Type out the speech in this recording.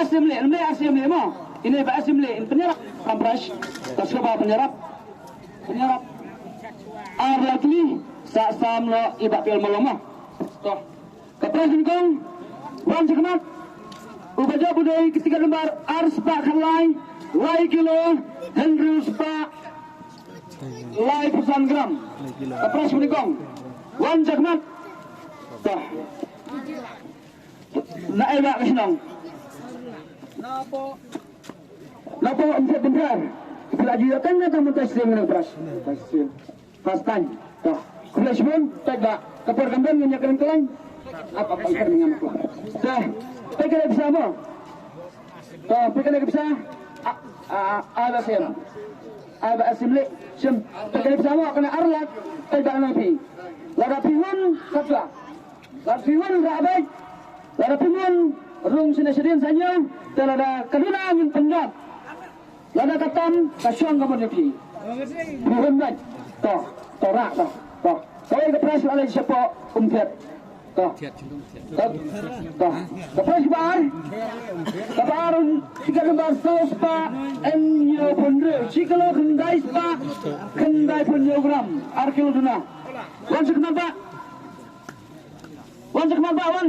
asim le mo. Ini ba asim le penyerap kompres. Tas ke bawah penyerap. Likely sa sam lo iba pil mo. Toh. Kapres kong wan sekmat. Ubaja budai ketiga lembar arspa khalai lai kilo Henry spa lai pesan gram. Kapres kong wan sekmat. Toh. Naik kesenang. Lapo empat benar. Pelajaran atau mutaslim dengan pras. Pastan. Toh. Flash pun tidak. Kapur kambing yang nyakarin kelang. Apa ikan dengan apa? Toh. Pekan bisa apa? Toh. Pekan bisa. Ada siapa? Ada asimle. Sim. Pekan bisa apa? Kena arlat. Tidak nabi. Lada pihun kata. Lada pihun rabai. Lada pihun rung sinasirian saja. Dan ada kedua angin penjat. Lada katam kasyong kamu nabi. Pihun baik. Toh. Torak toh. Toh. Saya kepres oleh siapa umfet. Toh. Toh. Kepres bar. Kabarun 3 lembar sos pak. Enyo pondre. Cikalo kendai pak. Kendai pondre gram. Arkil duna. Wan sekman pak. Wan.